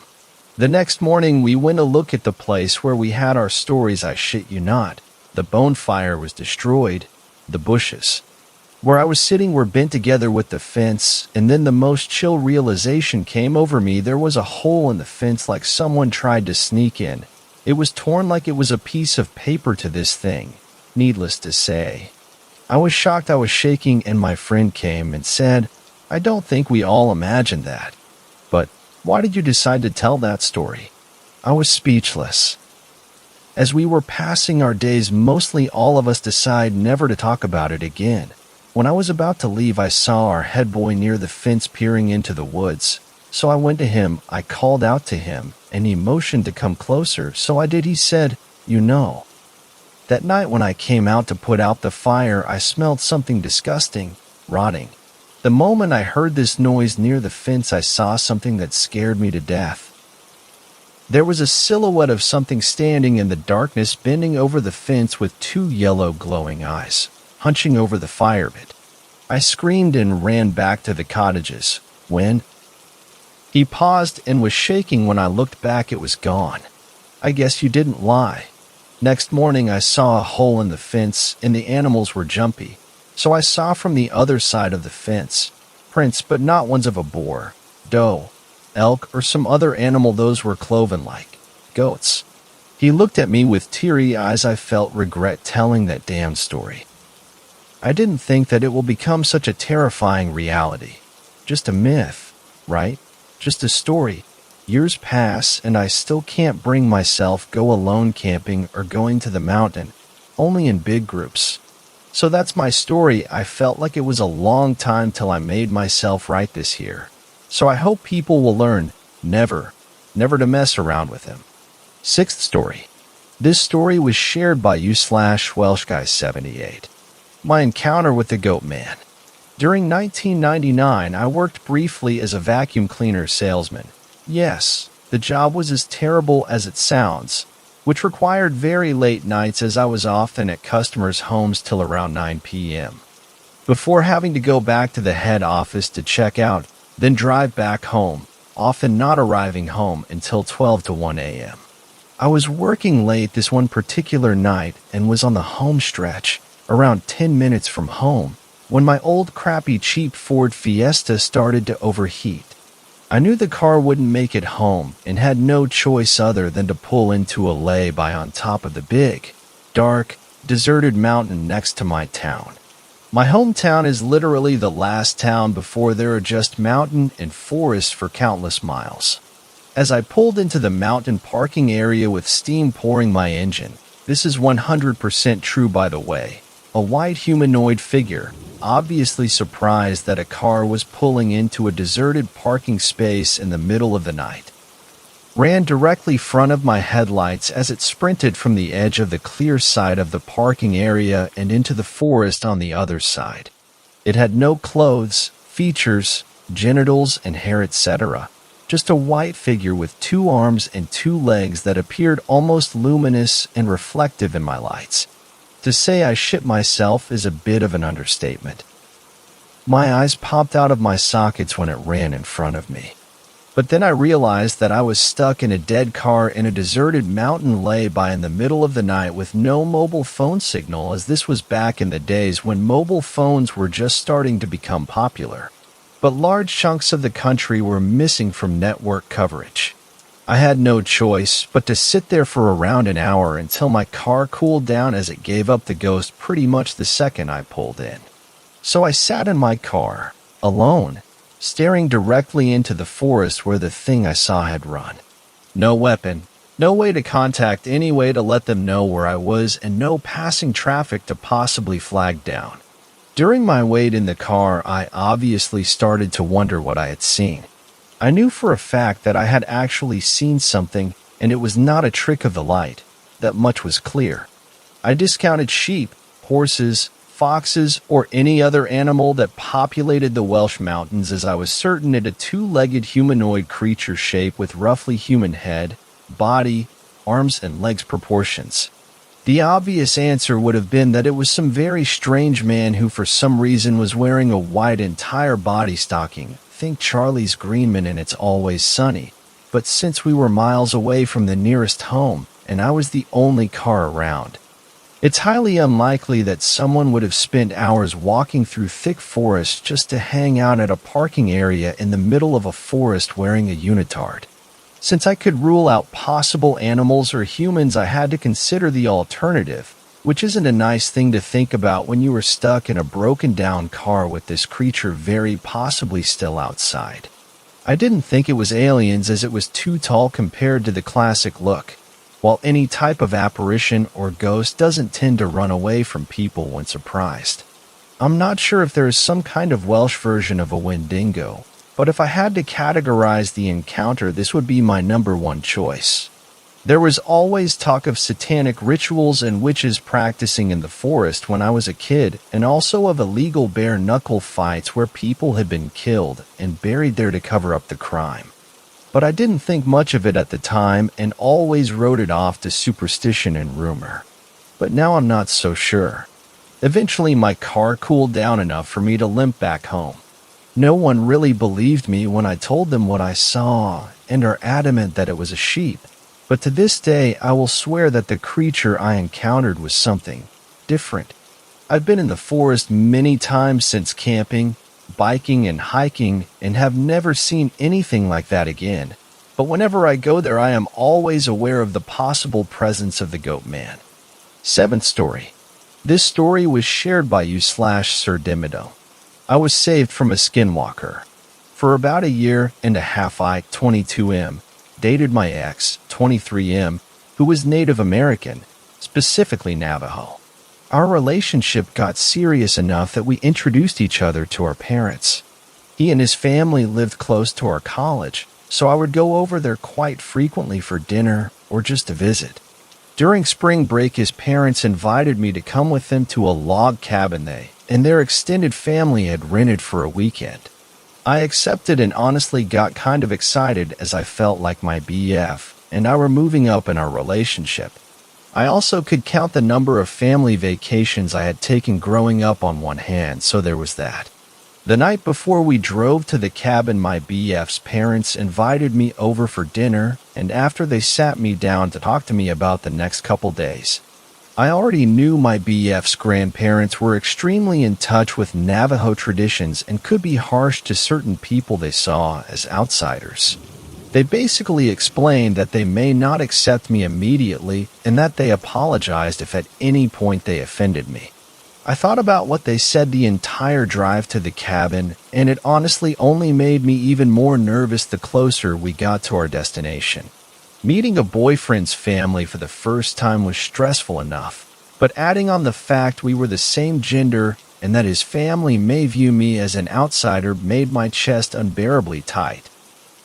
The next morning, we went to look at the place where we had our stories. I shit you not. The bonfire was destroyed. The bushes where I was sitting were bent together with the fence, and then the most chill realization came over me. There was a hole in the fence, like someone tried to sneak in. It was torn like it was a piece of paper to this thing. Needless to say, I was shocked. I was shaking, and my friend came and said, "I don't think we all imagined that. But why did you decide to tell that story?" I was speechless. As we were passing our days, mostly all of us decided never to talk about it again. When I was about to leave, I saw our head boy near the fence peering into the woods. So I went to him. I called out to him, and he motioned to come closer, so I did. He said, "You know, that night when I came out to put out the fire, I smelled something disgusting, rotting. The moment I heard this noise near the fence, I saw something that scared me to death. There was a silhouette of something standing in the darkness, bending over the fence with two yellow glowing eyes, hunching over the fire pit. I screamed and ran back to the cottages. When he paused and was shaking. When I looked back, it was gone. I guess you didn't lie. Next morning, I saw a hole in the fence, and the animals were jumpy. So I saw from the other side of the fence prints, but not ones of a boar, doe, elk, or some other animal. Those were cloven like goats." He looked at me with teary eyes. I felt regret telling that damn story. I didn't think that it will become such a terrifying reality. Just a myth, right? Just a story. Years pass, and I still can't bring myself go alone camping or going to the mountain, only in big groups. So that's my story. I felt like it was a long time till I made myself write this here. So I hope people will learn never to mess around with him. Sixth story. This story was shared by u/WelshGuy78. My encounter with the Goat Man. During 1999, I worked briefly as a vacuum cleaner salesman. Yes, the job was as terrible as it sounds, which required very late nights, as I was often at customers' homes till around 9 p.m. before having to go back to the head office to check out, then drive back home, often not arriving home until 12 to 1 a.m. I was working late this one particular night and was on the home stretch, around 10 minutes from home, when my old crappy cheap Ford Fiesta started to overheat. I knew the car wouldn't make it home and had no choice other than to pull into a lay-by on top of the big, dark, deserted mountain next to my town. My hometown is literally the last town before there are just mountain and forest for countless miles. As I pulled into the mountain parking area with steam pouring my engine, this is 100% true by the way, a white humanoid figure, obviously surprised that a car was pulling into a deserted parking space in the middle of the night, ran directly front of my headlights as it sprinted from the edge of the clear side of the parking area and into the forest on the other side. It had no clothes, features, genitals, and hair, etc. Just a white figure with 2 arms and 2 legs that appeared almost luminous and reflective in my lights. To say I shit myself is a bit of an understatement. My eyes popped out of my sockets when it ran in front of me. But then I realized that I was stuck in a dead car in a deserted mountain lay-by in the middle of the night with no mobile phone signal, as this was back in the days when mobile phones were just starting to become popular. But large chunks of the country were missing from network coverage. I had no choice but to sit there for around an hour until my car cooled down, as it gave up the ghost pretty much the second I pulled in. So I sat in my car, alone, staring directly into the forest where the thing I saw had run. No weapon, no way to contact, any way to let them know where I was, and no passing traffic to possibly flag down. During my wait in the car, I obviously started to wonder what I had seen. I knew for a fact that I had actually seen something, and it was not a trick of the light. That much was clear. I discounted sheep, horses, foxes, or any other animal that populated the Welsh mountains, as I was certain it a 2-legged humanoid creature shape with roughly human head, body, arms, and legs proportions. The obvious answer would have been that it was some very strange man who for some reason was wearing a white entire body stocking. Think Charlie's Greenman in It's Always Sunny. But since we were miles away from the nearest home, and I was the only car around, it's highly unlikely that someone would have spent hours walking through thick forest just to hang out at a parking area in the middle of a forest wearing a unitard. Since I could rule out possible animals or humans, I had to consider the alternative, which isn't a nice thing to think about when you were stuck in a broken-down car with this creature very possibly still outside. I didn't think it was aliens, as it was too tall compared to the classic look. While any type of apparition or ghost doesn't tend to run away from people when surprised. I'm not sure if there is some kind of Welsh version of a Wendigo, but if I had to categorize the encounter, this would be my number 1 choice. There was always talk of satanic rituals and witches practicing in the forest when I was a kid, and also of illegal bare-knuckle fights where people had been killed and buried there to cover up the crime. But I didn't think much of it at the time and always wrote it off to superstition and rumor. But now I'm not so sure. Eventually my car cooled down enough for me to limp back home. No one really believed me when I told them what I saw and are adamant that it was a sheep. But to this day I will swear that the creature I encountered was something different. I've been in the forest many times since camping, biking, and hiking, and have never seen anything like that again. But whenever I go there, I am always aware of the possible presence of the goat man. 7th story. This story was shared by you/Sir Dimido. I was saved from a skinwalker. For about a year and a half I, 22M, dated my ex, 23M, who was Native American, specifically Navajo. Our relationship got serious enough that we introduced each other to our parents. He and his family lived close to our college, so I would go over there quite frequently for dinner or just to visit. During spring break, his parents invited me to come with them to a log cabin they and their extended family had rented for a weekend. I accepted and honestly got kind of excited, as I felt like my BF and I were moving up in our relationship. I also could count the number of family vacations I had taken growing up on one hand, so there was that. The night before we drove to the cabin, my BF's parents invited me over for dinner, and after they sat me down to talk to me about the next couple days. I already knew my BF's grandparents were extremely in touch with Navajo traditions and could be harsh to certain people they saw as outsiders. They basically explained that they may not accept me immediately and that they apologized if at any point they offended me. I thought about what they said the entire drive to the cabin, and it honestly only made me even more nervous the closer we got to our destination. Meeting a boyfriend's family for the first time was stressful enough, but adding on the fact we were the same gender and that his family may view me as an outsider made my chest unbearably tight.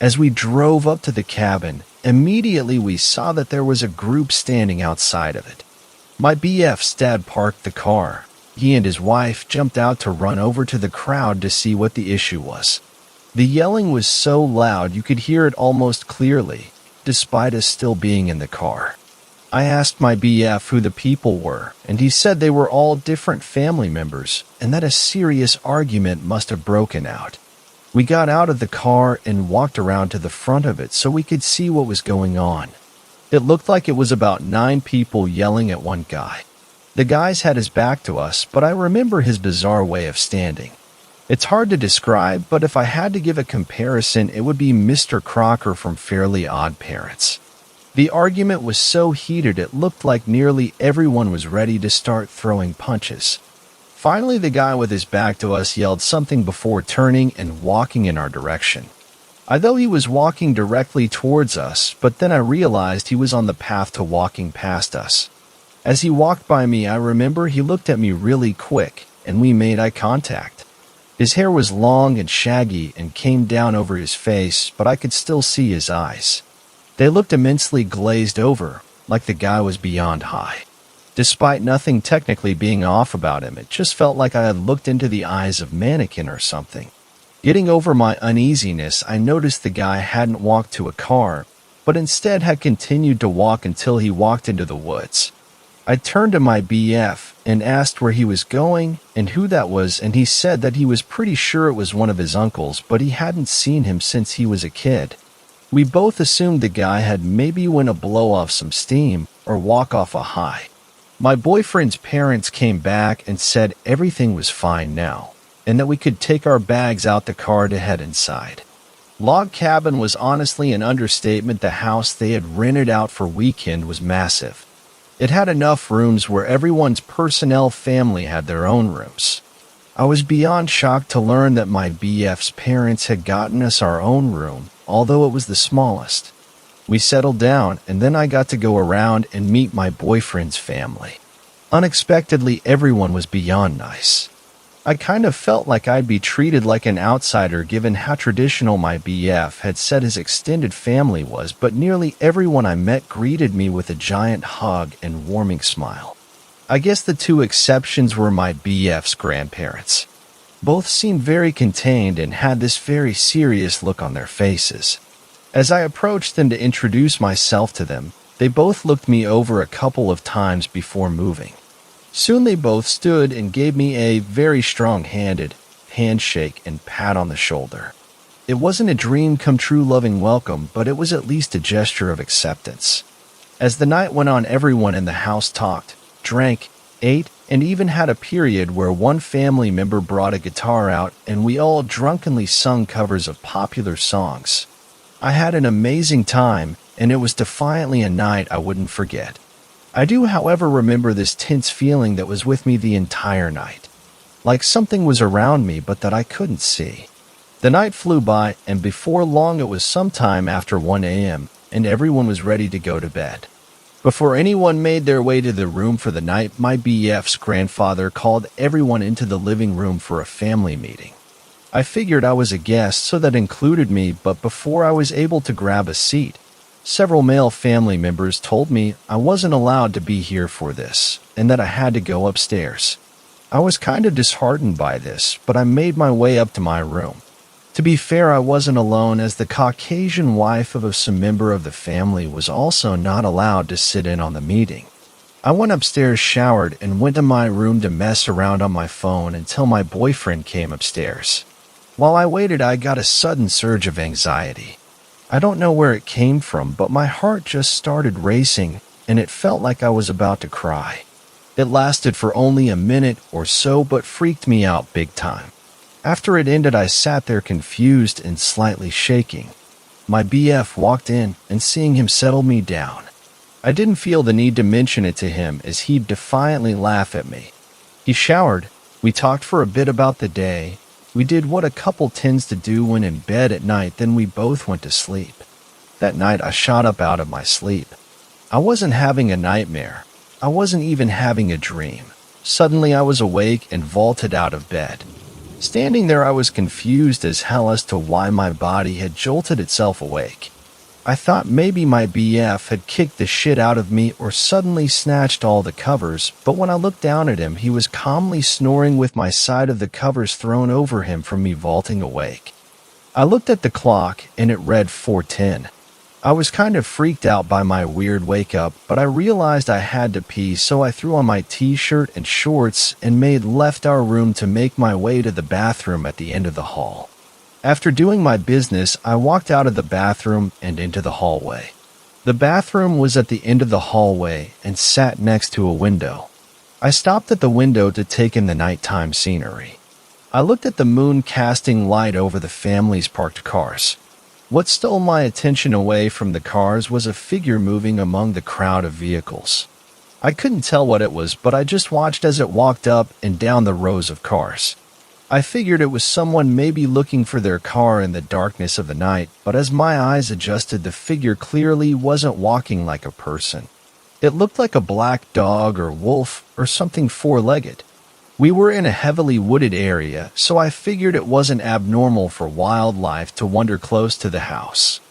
As we drove up to the cabin, immediately we saw that there was a group standing outside of it. My BF's dad parked the car. He and his wife jumped out to run over to the crowd to see what the issue was. The yelling was so loud you could hear it almost clearly, despite us still being in the car. I asked my BF who the people were, and he said they were all different family members, and that a serious argument must have broken out. We got out of the car and walked around to the front of it so we could see what was going on. It looked like it was about 9 people yelling at one guy. The guys had his back to us, but I remember his bizarre way of standing. It's hard to describe, but if I had to give a comparison, it would be Mr. Crocker from Fairly Odd Parents. The argument was so heated it looked like nearly everyone was ready to start throwing punches. Finally, the guy with his back to us yelled something before turning and walking in our direction. I thought he was walking directly towards us, but then I realized he was on the path to walking past us. As he walked by me, I remember he looked at me really quick, and we made eye contact. His hair was long and shaggy and came down over his face, but I could still see his eyes. They looked immensely glazed over, like the guy was beyond high. Despite nothing technically being off about him, it just felt like I had looked into the eyes of a mannequin or something. Getting over my uneasiness, I noticed the guy hadn't walked to a car, but instead had continued to walk until he walked into the woods. I turned to my BF and asked where he was going and who that was, and he said that he was pretty sure it was one of his uncles, but he hadn't seen him since he was a kid. We both assumed the guy had maybe went to blow off some steam or walk off a high. My boyfriend's parents came back and said everything was fine now, and that we could take our bags out the car to head inside. Log cabin was honestly an understatement. The house they had rented out for weekend was massive. It had enough rooms where everyone's personnel family had their own rooms. I was beyond shocked to learn that my BF's parents had gotten us our own room, although it was the smallest. We settled down, and then I got to go around and meet my boyfriend's family. Unexpectedly, everyone was beyond nice. I kind of felt like I'd be treated like an outsider given how traditional my BF had said his extended family was, but nearly everyone I met greeted me with a giant hug and warming smile. I guess the 2 exceptions were my BF's grandparents. Both seemed very contained and had this very serious look on their faces. As I approached them to introduce myself to them, they both looked me over a couple of times before moving. Soon they both stood and gave me a very strong-handed handshake and pat on the shoulder. It wasn't a dream-come-true loving welcome, but it was at least a gesture of acceptance. As the night went on, everyone in the house talked, drank, ate, and even had a period where one family member brought a guitar out and we all drunkenly sung covers of popular songs. I had an amazing time, and it was defiantly a night I wouldn't forget. I do, however, remember this tense feeling that was with me the entire night. Like something was around me, but that I couldn't see. The night flew by, and before long it was sometime after 1 a.m., and everyone was ready to go to bed. Before anyone made their way to the room for the night, my BF's grandfather called everyone into the living room for a family meeting. I figured I was a guest, so that included me, but before I was able to grab a seat, several male family members told me I wasn't allowed to be here for this, and that I had to go upstairs. I was kind of disheartened by this, but I made my way up to my room. To be fair, I wasn't alone, as the Caucasian wife of some member of the family was also not allowed to sit in on the meeting. I went upstairs, showered, and went to my room to mess around on my phone until my boyfriend came upstairs. While I waited, I got a sudden surge of anxiety. I don't know where it came from, but my heart just started racing, and it felt like I was about to cry. It lasted for only a minute or so, but freaked me out big time. After it ended, I sat there confused and slightly shaking. My BF walked in, and seeing him settled me down. I didn't feel the need to mention it to him, as he'd defiantly laugh at me. He showered. We talked for a bit about the day. We did what a couple tends to do when in bed at night, then we both went to sleep. That night I shot up out of my sleep. I wasn't having a nightmare. I wasn't even having a dream. Suddenly I was awake and vaulted out of bed. Standing there, I was confused as hell as to why my body had jolted itself awake. I thought maybe my BF had kicked the shit out of me or suddenly snatched all the covers, but when I looked down at him, he was calmly snoring with my side of the covers thrown over him from me vaulting awake. I looked at the clock and it read 4:10. I was kind of freaked out by my weird wake-up, but I realized I had to pee, so I threw on my t-shirt and shorts and left our room to make my way to the bathroom at the end of the hall. After doing my business, I walked out of the bathroom and into the hallway. The bathroom was at the end of the hallway and sat next to a window. I stopped at the window to take in the nighttime scenery. I looked at the moon casting light over the family's parked cars. What stole my attention away from the cars was a figure moving among the crowd of vehicles. I couldn't tell what it was, but I just watched as it walked up and down the rows of cars. I figured it was someone maybe looking for their car in the darkness of the night, but as my eyes adjusted, the figure clearly wasn't walking like a person. It looked like a black dog or wolf or something four-legged. We were in a heavily wooded area, so I figured it wasn't abnormal for wildlife to wander close to the house.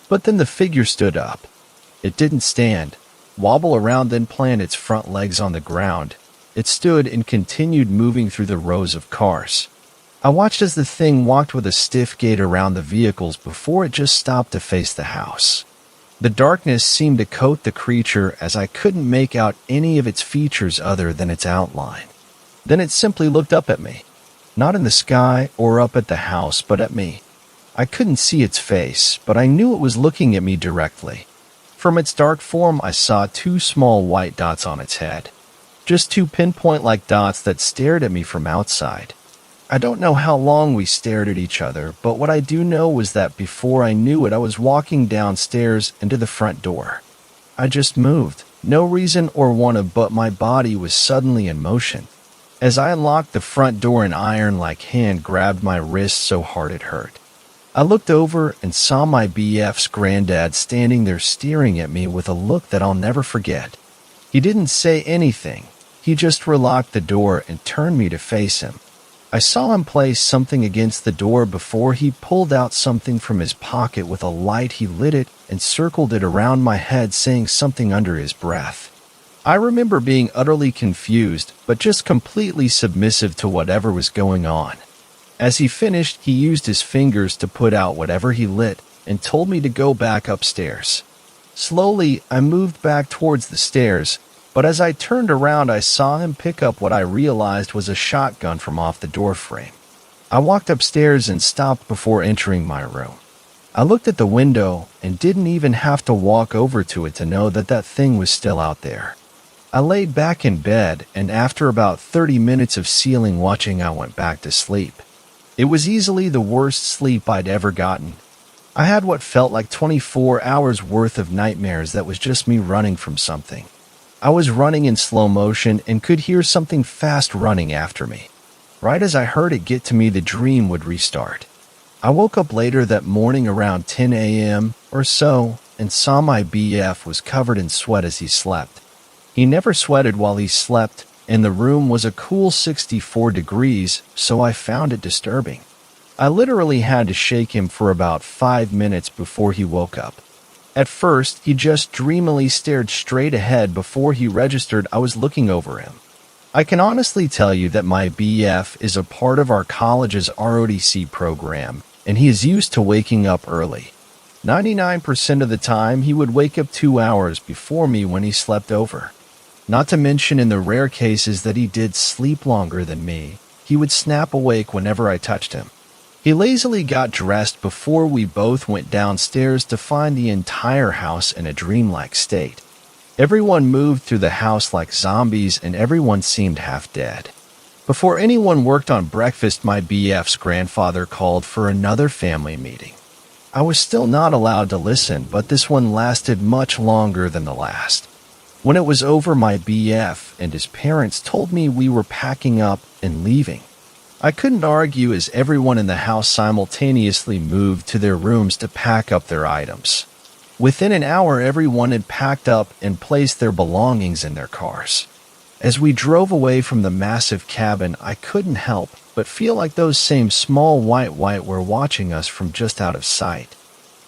But then the figure stood up. It didn't stand, wobble around, then plant its front legs on the ground. It stood and continued moving through the rows of cars. I watched as the thing walked with a stiff gait around the vehicles before it just stopped to face the house. The darkness seemed to coat the creature as I couldn't make out any of its features other than its outline. Then it simply looked up at me. Not in the sky or up at the house, but at me. I couldn't see its face, but I knew it was looking at me directly. From its dark form, I saw two small white dots on its head. Just two pinpoint-like dots that stared at me from outside. I don't know how long we stared at each other, but what I do know was that before I knew it, I was walking downstairs into the front door. I just moved. No reason or wanted, but my body was suddenly in motion. As I unlocked the front door, an iron-like hand grabbed my wrist so hard it hurt. I looked over and saw my BF's granddad standing there staring at me with a look that I'll never forget. He didn't say anything. He just relocked the door and turned me to face him. I saw him place something against the door before he pulled out something from his pocket. With a light, he lit it and circled it around my head, saying something under his breath. I remember being utterly confused, but just completely submissive to whatever was going on. As he finished, he used his fingers to put out whatever he lit and told me to go back upstairs. Slowly, I moved back towards the stairs, but as I turned around, I saw him pick up what I realized was a shotgun from off the doorframe. I walked upstairs and stopped before entering my room. I looked at the window and didn't even have to walk over to it to know that that thing was still out there. I laid back in bed, and after about 30 minutes of ceiling watching, I went back to sleep. It was easily the worst sleep I'd ever gotten. I had what felt like 24 hours worth of nightmares that was just me running from something. I was running in slow motion and could hear something fast running after me. Right as I heard it get to me, the dream would restart. I woke up later that morning around 10 a.m. or so and saw my BF was covered in sweat as he slept. He never sweated while he slept, and the room was a cool 64 degrees, so I found it disturbing. I literally had to shake him for about 5 minutes before he woke up. At first, he just dreamily stared straight ahead before he registered I was looking over him. I can honestly tell you that my BF is a part of our college's ROTC program, and he is used to waking up early. 99% of the time, he would wake up 2 hours before me when he slept over. Not to mention, in the rare cases that he did sleep longer than me, he would snap awake whenever I touched him. He lazily got dressed before we both went downstairs to find the entire house in a dreamlike state. Everyone moved through the house like zombies, and everyone seemed half dead. Before anyone worked on breakfast, my BF's grandfather called for another family meeting. I was still not allowed to listen, but this one lasted much longer than the last. When it was over, my BF and his parents told me we were packing up and leaving. I couldn't argue as everyone in the house simultaneously moved to their rooms to pack up their items. Within an hour, everyone had packed up and placed their belongings in their cars. As we drove away from the massive cabin, I couldn't help but feel like those same small white were watching us from just out of sight.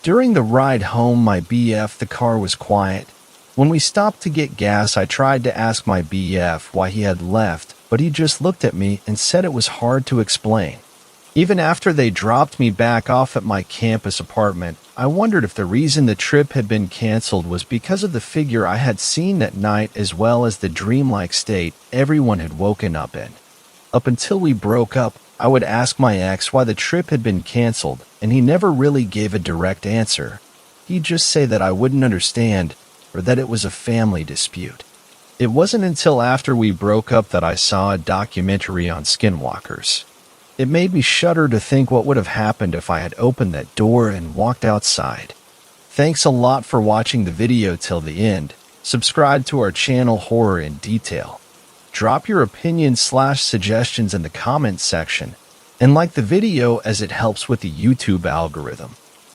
During the ride home, my BF, the car was quiet. When we stopped to get gas, I tried to ask my BF why he had left, but he just looked at me and said it was hard to explain. Even after they dropped me back off at my campus apartment, I wondered if the reason the trip had been canceled was because of the figure I had seen that night, as well as the dreamlike state everyone had woken up in. Up until we broke up, I would ask my ex why the trip had been canceled, and he never really gave a direct answer. He'd just say that I wouldn't understand, or that it was a family dispute. It wasn't until after we broke up that I saw a documentary on skinwalkers. It made me shudder to think what would have happened if I had opened that door and walked outside. Thanks a lot for watching the video till the end. Subscribe to our channel Horror in Detail. Drop your opinions/suggestions in the comments section, and like the video as it helps with the YouTube algorithm.